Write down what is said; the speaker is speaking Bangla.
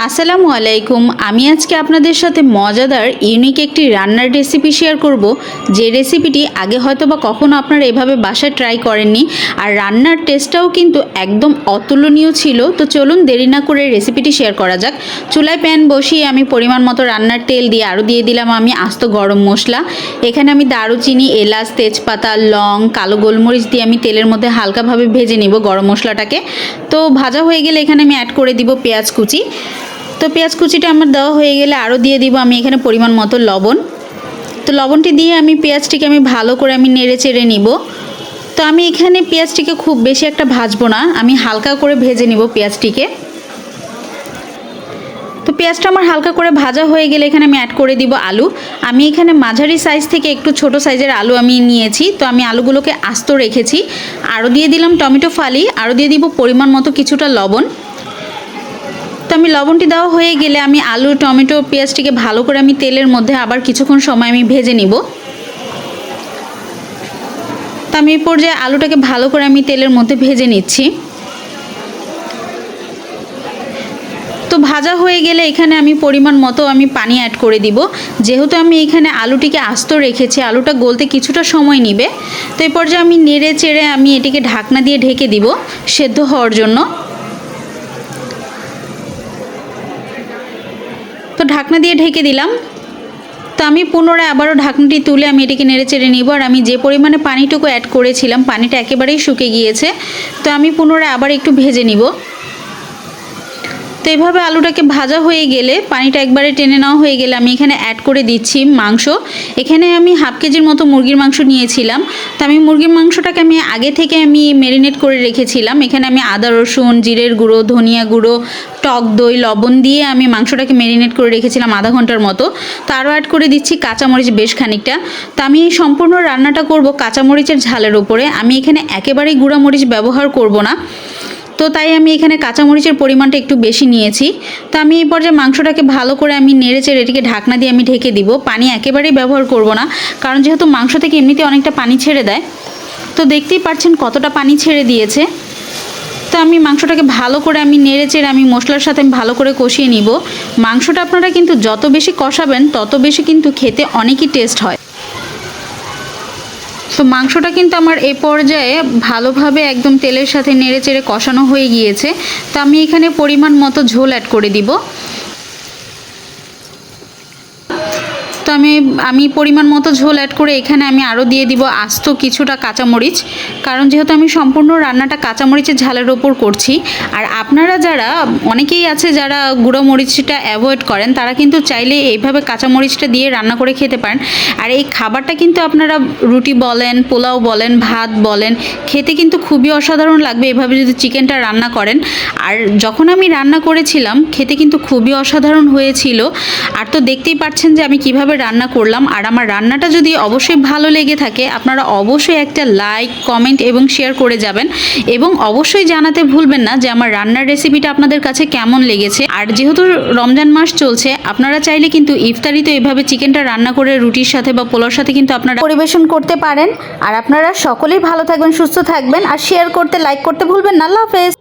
আসসালামু আলাইকুম। আমি আজকে আপনাদের সাথে মজাদার ইউনিক একটি রান্নার রেসিপি শেয়ার করব, যে রেসিপিটি আগে হয়তো বা কখনো আপনারা এভাবে বাসায় ট্রাই করেননি। আর রান্নার টেস্টটাও কিন্তু একদম অতুলনীয় ছিল। তো চলুন দেরি না করে রেসিপিটি শেয়ার করা যাক। চুলায় প্যান বসিয়ে আমি পরিমাণ মতো রান্নার তেল দিয়ে আরও দিয়ে দিলাম আমি আস্ত গরম মশলা। এখানে আমি দারুচিনি, এলাচ, তেজপাতা, লং, কালো গোলমরিচ দিয়ে আমি তেলের মধ্যে হালকাভাবে ভেজে নিব গরম মশলাটাকে। তো ভাজা হয়ে গেলে এখানে আমি অ্যাড করে দিব পেঁয়াজ কুচি। তো পেঁয়াজ কুচিটা আমার দেওয়া হয়ে গেলে আরও দিয়ে দিব আমি এখানে পরিমাণ মতো লবণ। তো লবণটি দিয়ে আমি পেঁয়াজটিকে আমি ভালো করে আমি নেড়ে চেড়ে নিব। তো আমি এখানে পেঁয়াজটিকে খুব বেশি একটা ভাজবো না, আমি হালকা করে ভেজে নিব পেঁয়াজটিকে। তো পেঁয়াজটা আমার হালকা করে ভাজা হয়ে গেলে এখানে আমি অ্যাড করে দিব আলু। আমি এখানে মাঝারি সাইজ থেকে একটু ছোট সাইজের আলু আমি নিয়েছি। তো আমি আলুগুলোকে আস্ত রেখেছি। আরও দিয়ে দিলাম টমেটো ফালি, আরও দিয়ে দিব পরিমাণ মতো কিছুটা লবণ। তো আমি লবণটি দেওয়া হয়ে গেলে আমি আলু, টমেটো, পেঁয়াজটিকে ভালো করে আমি তেলের মধ্যে আবার কিছুক্ষণ সময় আমি ভেজে নিব। তো আমি এই পর্যায়ে আলুটাকে ভালো করে আমি তেলের মধ্যে ভেজে নিচ্ছি। তো ভাজা হয়ে গেলে এখানে আমি পরিমাণ মতো আমি পানি অ্যাড করে দিব। যেহেতু আমি এখানে আলুটিকে আস্ত রেখেছি, আলুটা গলতে কিছুটা সময় নেবে। তো এই পর্যায়ে আমি নেড়ে চেড়ে আমি এটিকে ঢাকনা দিয়ে ঢেকে দিব সেদ্ধ হওয়ার জন্য। তো ঢাকনা দিয়ে ঢেকে দিলাম। তো আমি পুনরায় আবারও ঢাকনাটি তুলে আমি এটিকে নেড়ে চেড়ে নিব। আর আমি যে পরিমাণে পানিটুকু অ্যাড করেছিলাম, পানিটা একেবারেই শুকিয়ে গিয়েছে। তো আমি পুনরায় আবার একটু ভেজে নিব। তো এইভাবে আলুটাকে ভাজা হয়ে গেলে, পানিটা একবারে টেনে নেওয়া হয়ে গেলে আমি এখানে অ্যাড করে দিচ্ছি মাংস। এখানে আমি হাফ কেজির মতো মুরগির মাংস নিয়েছিলাম। তো আমি মুরগির মাংসটাকে আমি আগে থেকে আমি ম্যারিনেট করে রেখেছিলাম। এখানে আমি আদা, রসুন, জিরের গুঁড়ো, ধনিয়া গুঁড়ো, টক দই, লবণ দিয়ে আমি মাংসটাকে ম্যারিনেট করে রেখেছিলাম আধা ঘন্টার মতো। তো আরও অ্যাড করে দিচ্ছি কাঁচামরিচ বেশ খানিকটা। তো আমি এই সম্পূর্ণ রান্নাটা করব কাঁচামরিচের ঝালের উপরে। আমি এখানে একেবারেই গুঁড়া মরিচ ব্যবহার করব না। তো তাই আমি এখানে কাঁচামরিচের পরিমাণটা একটু বেশি নিয়েছি। তো আমি এই পর্যায়ে মাংসটাকে ভালো করে আমি নেড়ে চেড়ে এটিকে ঢাকনা দিয়ে আমি ঢেকে দিব। পানি একেবারেই ব্যবহার করব না, কারণ যেহেতু মাংস থেকে এমনিতে অনেকটা পানি ছেড়ে দেয়। তো দেখতেই পাচ্ছেন কতটা পানি ছেড়ে দিয়েছে। তো আমি মাংসটাকে ভালো করে আমি নেড়ে চেড়ে আমি মশলার সাথে আমি ভালো করে কষিয়ে নিব। মাংসটা আপনারা কিন্তু যত বেশি কষাবেন তত বেশি কিন্তু খেতে অনেকই টেস্ট হয়। তো মাংসটা কিন্তু আমার এই পর্যায়ে ভালোভাবে একদম তেলের সাথে নেড়ে চেড়ে কষানো হয়ে গিয়েছে। তো আমি এখানে পরিমাণ মতো ঝোল অ্যাড করে দিব। তো আমি পরিমাণ মতো ঝোল অ্যাড করে এখানে আমি আরও দিয়ে দিব আস্ত কিছুটা কাঁচামরিচ, কারণ যেহেতু আমি সম্পূর্ণ রান্নাটা কাঁচামরিচের ঝালের ওপর করছি। আর আপনারা যারা, অনেকেই আছে যারা গুঁড়ো মরিচটা অ্যাভয়েড করেন, তারা কিন্তু চাইলে এইভাবে কাঁচামরিচটা দিয়ে রান্না করে খেতে পারেন। আর এই খাবারটা কিন্তু আপনারা রুটি বলেন, পোলাও বলেন, ভাত বলেন, খেতে কিন্তু খুবই অসাধারণ লাগবে এভাবে যদি চিকেনটা রান্না করেন। আর যখন আমি রান্না করেছিলাম খেতে কিন্তু খুবই অসাধারণ হয়েছিল। আর তো দেখতেই পাচ্ছেন যে আমি কিভাবে রান্না করলাম। আর আমার রান্নাটা যদি অবশ্যই ভালো লেগে থাকে, আপনারা অবশ্যই একটা লাইক, কমেন্ট এবং শেয়ার করে যাবেন। এবং অবশ্যই জানাতে ভুলবেন না যে আমার রান্নার রেসিপিটা আপনাদের কাছে কেমন লেগেছে। আর যেহেতু রমজান মাস চলছে, আপনারা চাইলে কিন্তু ইফতারিতে এভাবে চিকেনটা রান্না করে রুটির সাথে বা পোলাওর সাথে কিন্তু আপনারা পরিবেশন করতে পারেন। আর আপনারা সকলেই ভালো থাকবেন, সুস্থ থাকবেন, আর শেয়ার করতে, লাইক করতে ভুলবেন না। আল্লাহ হাফেজ।